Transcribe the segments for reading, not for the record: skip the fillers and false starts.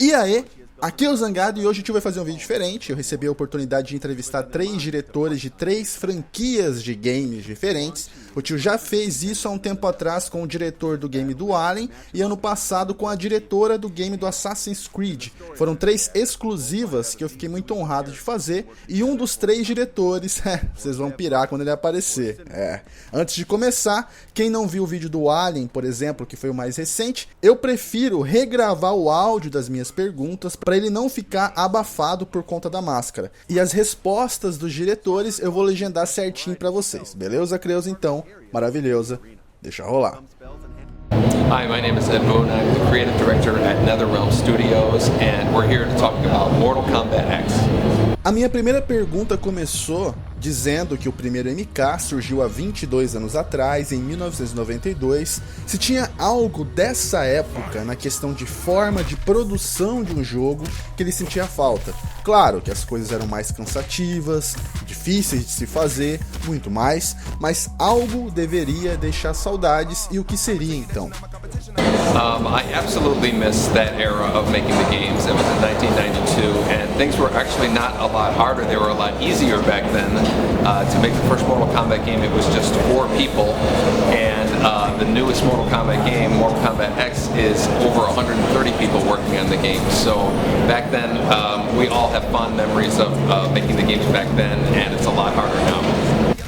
E aí, aqui é o Zangado e hoje o tio vai fazer um vídeo diferente. Eu recebi a oportunidade de entrevistar 3 diretores de 3 franquias de games diferentes. O tio já fez isso há um tempo atrás com o diretor do game do Avaliem e ano passado com a diretora do game do Assassin's Creed. Foram 3 exclusivas que eu fiquei muito honrado de fazer e um dos 3 diretores, vocês vão pirar quando ele aparecer. Antes de começar, quem não viu o vídeo do Avaliem, por exemplo, que foi o mais recente, eu prefiro regravar o áudio das minhas perguntas para ele não ficar abafado por conta da máscara. E as respostas dos diretores eu vou legendar certinho para vocês. Beleza, Creuza? Então, maravilhosa. Deixa rolar. Hi, my name is Ed Boone. I'm the creative director at NetherRealm Studios, and we're here to talk about Mortal Kombat X. A minha primeira pergunta começou dizendo que o primeiro MK surgiu há 22 anos atrás, em 1992, se tinha algo dessa época na questão de forma de produção de um jogo que ele sentia falta. Claro que as coisas eram mais cansativas, difíceis de se fazer, muito mais, mas algo deveria deixar saudades, e o que seria então? I absolutely miss that era of making the games. It was in 1992, and things were actually not a lot harder. They were a lot easier back then. To make the first Mortal Kombat game, it was just 4 people, and the newest Mortal Kombat game, Mortal Kombat X, is over 130 people working on the game. So back then, we all have fond memories of making the games back then, and it's a lot harder now.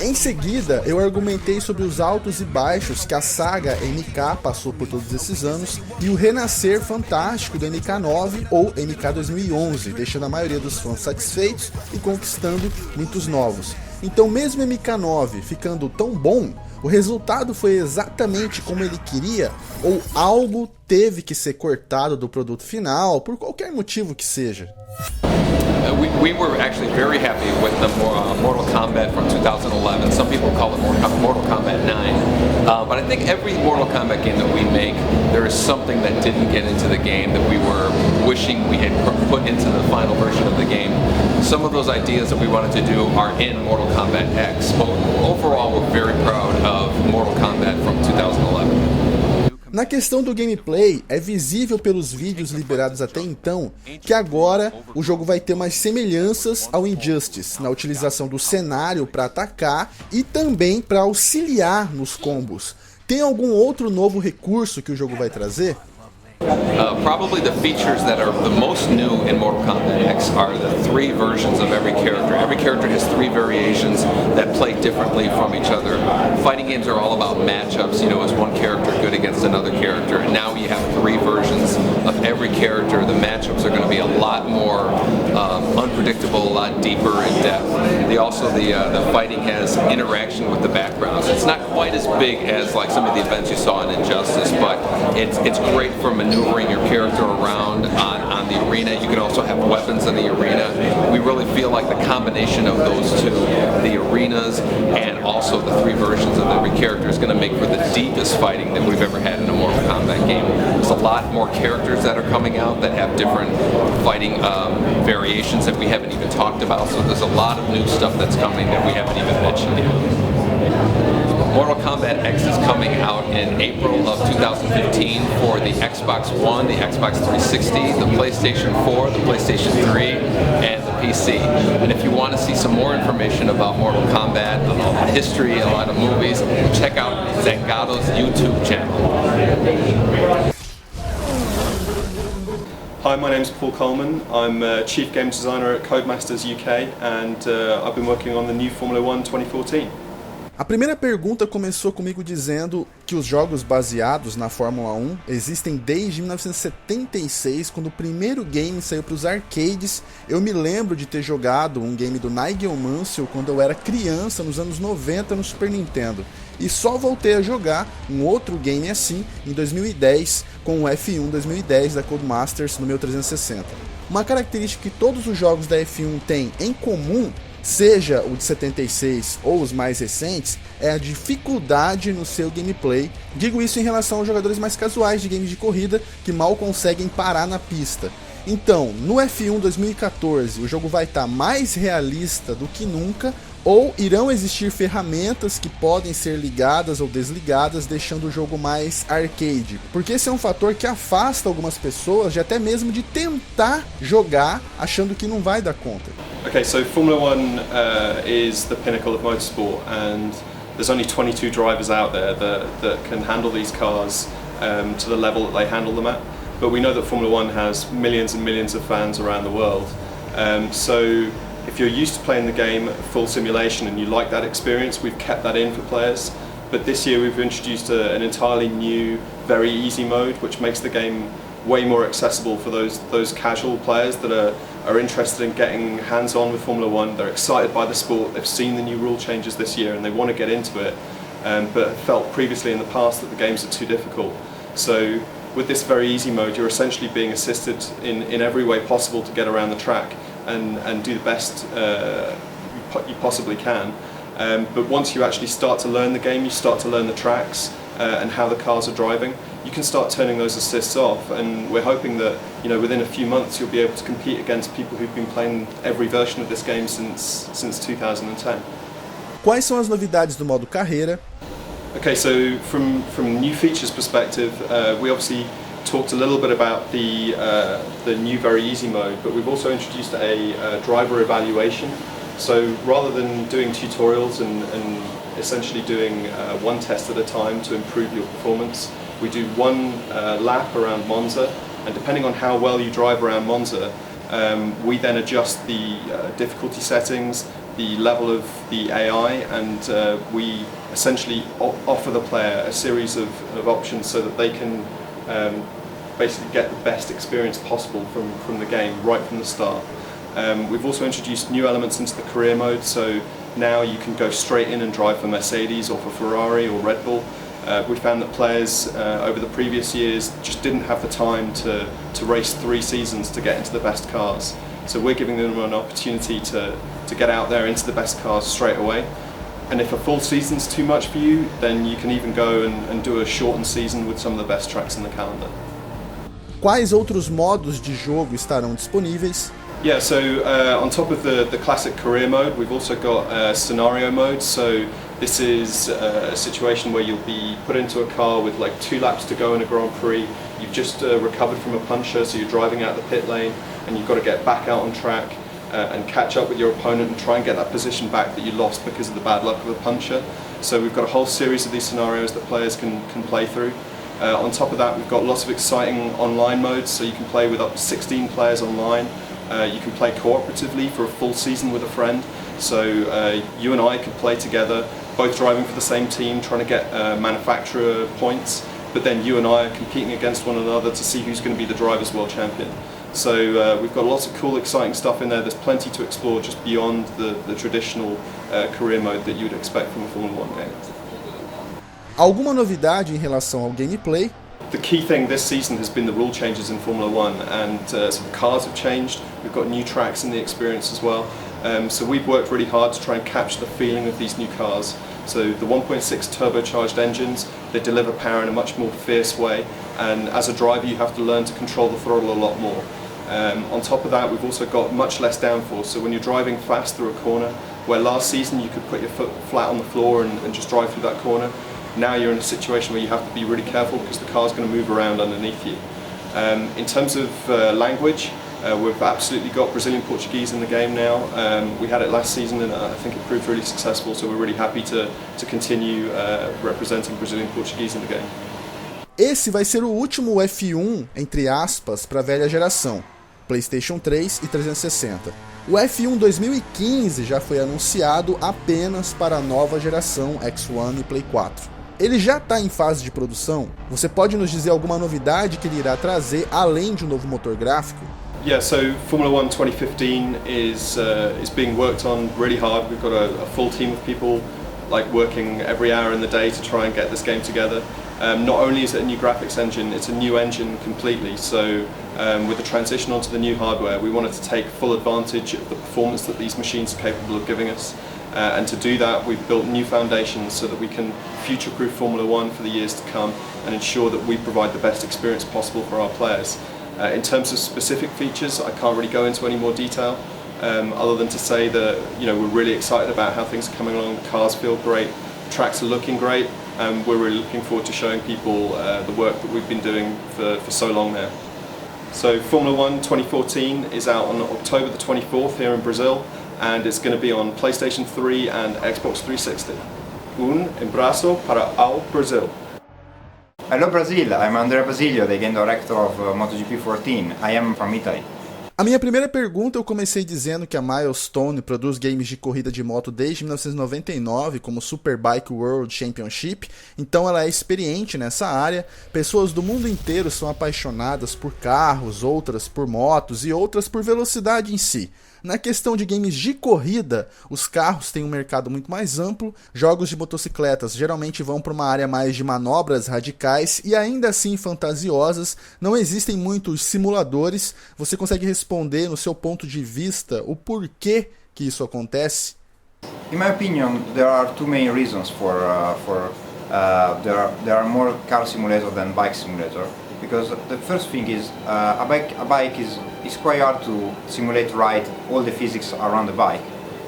Em seguida, eu argumentei sobre os altos e baixos que a saga MK passou por todos esses anos e o renascer fantástico do MK9 ou MK 2011, deixando a maioria dos fãs satisfeitos e conquistando muitos novos. Então, mesmo MK9 ficando tão bom, o resultado foi exatamente como ele queria, ou algo teve que ser cortado do produto final, por qualquer motivo que seja. We were actually very happy with the Mortal Kombat from 2011. Some people call it Mortal Kombat 9. But I think every Mortal Kombat game that we make, there is something that didn't get into the game that we were wishing we had put into the final version of the game. Some of those ideas that we wanted to do are in Mortal Kombat X. But overall, we're very proud of Mortal Kombat from 2011. Na questão do gameplay, é visível pelos vídeos liberados até então que agora o jogo vai ter mais semelhanças ao Injustice, na utilização do cenário para atacar e também para auxiliar nos combos. Tem algum outro novo recurso que o jogo vai trazer? Probably the features that are the most new in Mortal Kombat X are the 3 versions of every character. Every character has 3 variations that play differently from each other. Fighting games are all about matchups, you know, is one character good against another character, and now you have 3 versions of every character. The matchups are going to be a lot more unpredictable, a lot deeper in depth. The fighting has interaction with the backgrounds. It's not quite as big as like some of the events you saw in Injustice, but it's great for maneuvering your character around on the arena. You can also have weapons in the arena. We really feel like the combination of those 2, the arenas and also the 3 versions of every character, is going to make for the deepest fighting that we've ever had in a Mortal Kombat game. There's a lot more characters that are coming out that have different fighting variations that we haven't even talked about, so there's a lot of new stuff that's coming that we haven't even mentioned yet. Mortal Kombat X is coming out in April of 2015 for the Xbox One, the Xbox 360, the PlayStation 4, the PlayStation 3, and the PC. And if you want to see some more information about Mortal Kombat, about the history, a lot of movies, check out Zangado's YouTube channel. Hi, my name is Paul Coleman. I'm Chief Game Designer at Codemasters UK, and I've been working on the new Formula 1 2014. A primeira pergunta começou comigo dizendo que os jogos baseados na Fórmula 1 existem desde 1976, quando o primeiro game saiu para os arcades. Eu me lembro de ter jogado um game do Nigel Mansell quando eu era criança, nos anos 90, no Super Nintendo. E só voltei a jogar um outro game assim em 2010, com o F1 2010 da Codemasters no meu 360. Uma característica que todos os jogos da F1 têm em comum, seja o de 76 ou os mais recentes, é a dificuldade no seu gameplay. Digo isso em relação aos jogadores mais casuais de games de corrida que mal conseguem parar na pista. Então, no F1 2014, o jogo vai estar mais realista do que nunca, Ou irão existir ferramentas que podem ser ligadas ou desligadas, deixando o jogo mais arcade? Porque esse é um fator que afasta algumas pessoas de até mesmo de tentar jogar achando que não vai dar conta. Okay, so Formula One is the pinnacle of motorsport, and there's only 22 drivers out there that can handle these cars to the level that they handle them at. But we know that Formula One has millions and millions of fans around the world. So if you're used to playing the game full simulation and you like that experience, we've kept that in for players. But this year we've introduced an entirely new, very easy mode, which makes the game way more accessible for those casual players that are interested in getting hands-on with Formula One. They're excited by the sport, they've seen the new rule changes this year and they want to get into it, but have felt previously in the past that the games are too difficult. So with this very easy mode, you're essentially being assisted in every way possible to get around the track and do the best you possibly can. But once you actually start to learn the game, you start to learn the tracks and how the cars are driving, you can start turning those assists off, and we're hoping that within a few months you'll be able to compete against people who've been playing every version of this game since 2010. Quais são as novidades do modo carreira? Okay, so from new features perspective, we obviously talked a little bit about the new very easy mode, but we've also introduced a driver evaluation. So rather than doing tutorials and essentially doing one test at a time to improve your performance, we do one lap around Monza, and depending on how well you drive around Monza, we then adjust the difficulty settings, the level of the AI, and we essentially offer the player a series of options so that they can basically get the best experience possible from the game right from the start. We've also introduced new elements into the career mode, so now you can go straight in and drive for Mercedes or for Ferrari or Red Bull. We found that players over the previous years just didn't have the time to race 3 seasons to get into the best cars. So we're giving them an opportunity to get out there into the best cars straight away. And if a full season's too much for you, then you can even go and do a shortened season with some of the best tracks in the calendar. Quais outros modos de jogo estarão disponíveis? Yeah, so on top of the classic career mode, we've also got scenario mode. So this is a situation where you'll be put into a car with like 2 laps to go in a Grand Prix. You've just recovered from a puncture, so you're driving out the pit lane, and you've got to get back out on track and catch up with your opponent and try and get that position back that you lost because of the bad luck of the puncture. So we've got a whole series of these scenarios that players can play through. On top of that, we've got lots of exciting online modes, so you can play with up to 16 players online. You can play cooperatively for a full season with a friend, so you and I could play together, both driving for the same team, trying to get manufacturer points, but then you and I are competing against one another to see who's going to be the Drivers' World Champion. So we've got lots of cool, exciting stuff in there. There's plenty to explore just beyond the traditional career mode that you would expect from a Formula 1 game. Alguma novidade em relação ao gameplay? The key thing this season has been the rule changes in Formula 1, and some cars have changed. We've got new tracks in the experience as well. So we've worked really hard to try and capture the feeling of these new cars. So the 1.6 turbocharged engines, they deliver power in a much more fierce way, and as a driver you have to learn to control the throttle a lot more. On top of that, we've also got much less downforce, so when you're driving fast through a corner, where last season you could put your foot flat on the floor and just drive through that corner, now you're in a situation where you have to be really careful because the car's going to move around underneath you. In terms of language, we've absolutely got Brazilian Portuguese in the game now. We had it last season and I think it proved really successful, so we're really happy to continue representing Brazilian Portuguese in the game. Esse vai ser o último F1, entre aspas, para a velha geração, PlayStation 3 e 360. O F1 2015 já foi anunciado apenas para a nova geração X1 e Play 4. Ele já está em fase de produção? Você pode nos dizer alguma novidade que ele irá trazer além de um novo motor gráfico? Yeah, so Formula 1 2015 is being worked on really hard. We've got a full team of people working every hour in the day to try and get this game together. Not only is it a new graphics engine, it's a new engine completely. So with the transition onto the new hardware, we wanted to take full advantage of the performance that these machines are capable of giving us. And to do that, we've built new foundations so that we can future-proof Formula 1 for the years to come and ensure that we provide the best experience possible for our players. In terms of specific features, I can't really go into any more detail, other than to say that we're really excited about how things are coming along. The cars feel great, tracks are looking great, and we're really looking forward to showing people the work that we've been doing for so long now. So Formula 1 2014 is out on October the 24th here in Brazil, and it's going to be on PlayStation 3 and Xbox 360. Abraço para ao Brasil. Hello Brazil, I'm Andrea Basilio, the game director of MotoGP 14. I am from Italy. A minha primeira pergunta eu comecei dizendo que a Milestone produz games de corrida de moto desde 1999 como Superbike World Championship, então ela é experiente nessa área. Pessoas do mundo inteiro são apaixonadas por carros, outras por motos e outras por velocidade em si. Na questão de games de corrida, os carros têm um mercado muito mais amplo, jogos de motocicletas geralmente vão para uma área mais de manobras radicais e ainda assim fantasiosas, não existem muitos simuladores. Você consegue responder no seu ponto de vista o porquê que isso acontece? In my opinion, there are two main reasons there are more car simulator than bike simulator. Because the first thing is a bike is quite hard to simulate right all the physics around the bike,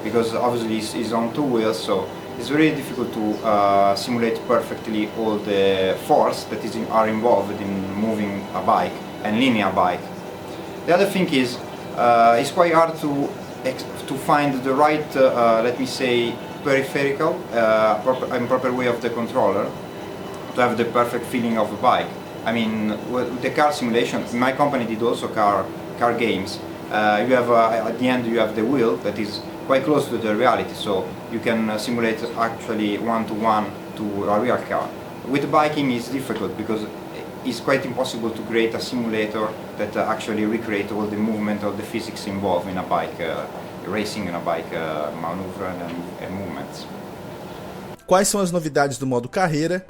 because obviously it's on two wheels, so it's very difficult to simulate perfectly all the force that are involved in moving a bike and linear bike. The other thing is it's quite hard to find the right, let me say, peripheral and proper way of the controller to have the perfect feeling of a bike. I mean, with the car simulation, my company did also car games. You have at the end you have the wheel that is quite close to the reality, so you can simulate actually one-to-one to a real car. With biking it's difficult because it's quite impossible to create a simulator that actually recreate all the movement, all the physics involved in a bike racing, in a bike maneuver and movements. Quais são as novidades do modo carreira?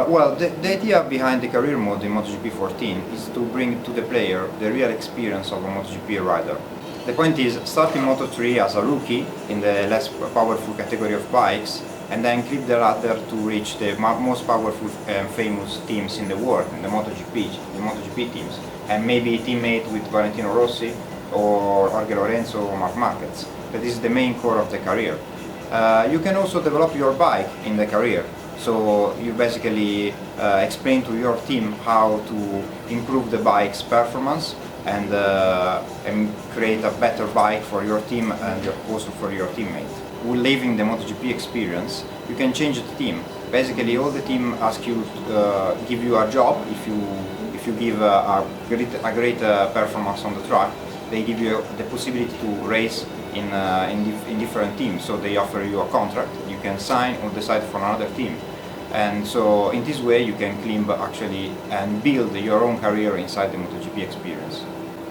Well, the idea behind the career mode in MotoGP 14 is to bring to the player the real experience of a MotoGP rider. The point is, starting Moto3 as a rookie in the less powerful category of bikes, and then clip the ladder to reach the most powerful and famous teams in the world, in the MotoGP teams, and maybe teammate with Valentino Rossi or Jorge Lorenzo or Marc Marquez. That is the main core of the career. You can also develop your bike in the career. So you basically explain to your team how to improve the bike's performance and create a better bike for your team and also for your teammate. With living the MotoGP experience, you can change the team. Basically, all the team ask you give you a job if you give a great performance on the track. They give you the possibility to race in different teams, so they offer you a contract, you can sign or decide for another team, and so in this way you can climb actually and build your own career inside the MotoGP experience.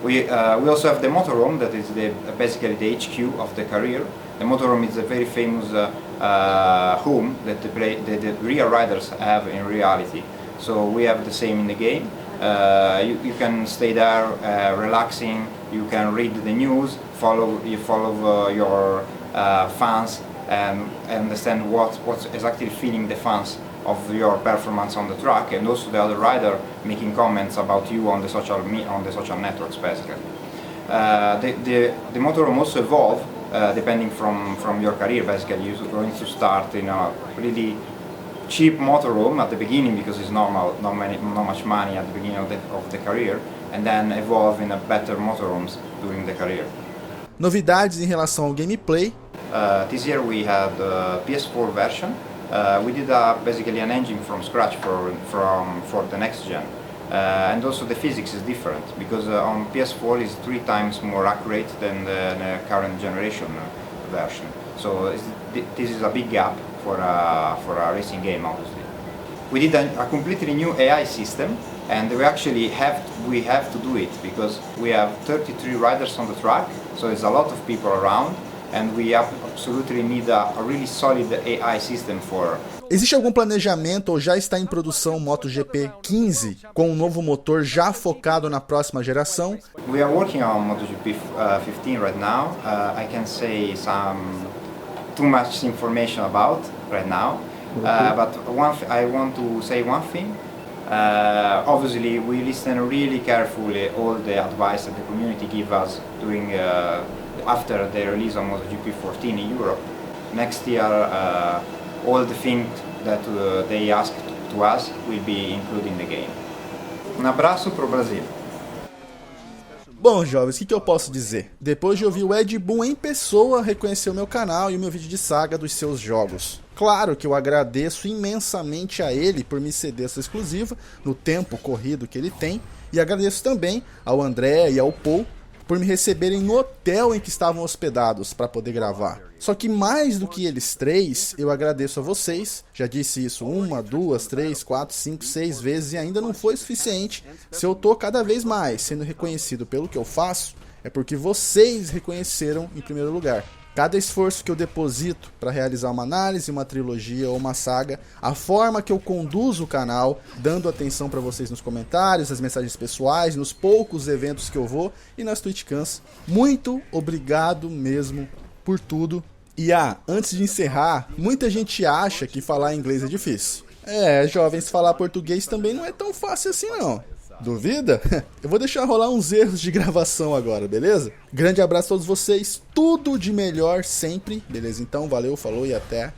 We also have the motorhome, that is basically the HQ of the career. The motorhome is a very famous home that the real riders have in reality, so we have the same in the game. You can stay there relaxing, you can read the news, follow your fans and understand what's exactly feeling the fans of your performance on the track, and also the other rider making comments about you on the social networks basically. The motorhome also evolve depending from your career. Basically you're going to start in a really cheap motorhome at the beginning because it's normal, not much money at the beginning of the career, and then evolve in a better motorhomes during the career. Novidades em relação ao gameplay. This year we had the PS4 version. We did basically an engine from scratch for the next gen. And also the physics is different because on PS4 is 3 times more accurate than the current generation version. So this is a big gap for a racing game, obviously. We did a completely new AI system, and we actually have to do it because we have 33 riders on the track, so it's a lot of people around, and we absolutely need a really solid AI system for. Existe algum planejamento ou já está em produção o MotoGP 15 com um novo motor já focado na próxima geração? We are working on MotoGP 15 right now. I can say too much information about right now, but I want to say one thing. Obviously, we listen really carefully all the advice that the community give us during after the release of MotoGP 14 in Europe. Next year, all the things that they asked to us will be included in the game. Abraço pro Brasil. Bom, jovens, o que eu posso dizer? Depois de ouvir o Ed Boon em pessoa, reconhecer o meu canal e o meu vídeo de saga dos seus jogos. Claro que eu agradeço imensamente a ele por me ceder essa exclusiva no tempo corrido que ele tem, e agradeço também ao André e ao Paul por me receberem no hotel em que estavam hospedados para poder gravar. Só que mais do que eles três, eu agradeço a vocês. Já disse isso 1, 2, 3, 4, 5, 6 vezes e ainda não foi suficiente. Se eu tô cada vez mais sendo reconhecido pelo que eu faço, é porque vocês reconheceram em primeiro lugar. Cada esforço que eu deposito para realizar uma análise, uma trilogia ou uma saga, a forma que eu conduzo o canal, dando atenção para vocês nos comentários, nas mensagens pessoais, nos poucos eventos que eu vou e nas TwitchCams. Muito obrigado mesmo por tudo. E antes de encerrar, muita gente acha que falar inglês é difícil. Jovens, falar português também não é tão fácil assim não. Duvida? Eu vou deixar rolar uns erros de gravação agora, beleza? Grande abraço a todos vocês, tudo de melhor sempre, beleza? Então, valeu, falou e até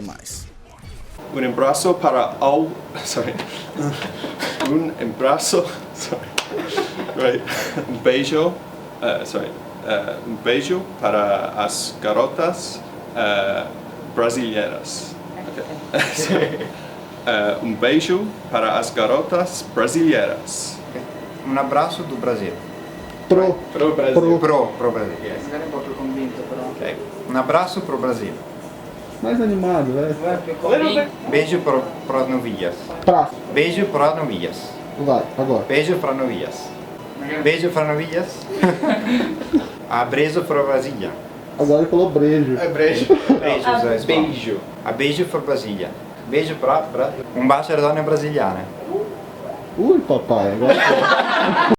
mais. Abraço para abraço, right? Beijo, beijo para as garotas brasileiras. Okay. Beijo para as garotas brasileiras. Abraço do Brasil. Pro Brasil. Pro Brasil. Yes. Magari un po' più convinto però. Okay. Abraço pro Brasil. Mais animado, vai. Beijo para as novilhas. Beijo para as novilhas. Vai, agora. Beijo para novilhas. Beijo para novilhas. Abraço para Brasília. Agora ele falou brejo. Beijo. Beijo. Beijo para Brasília. Beijo para... bacio alle donne brasiliane. Ui, papai. Agora...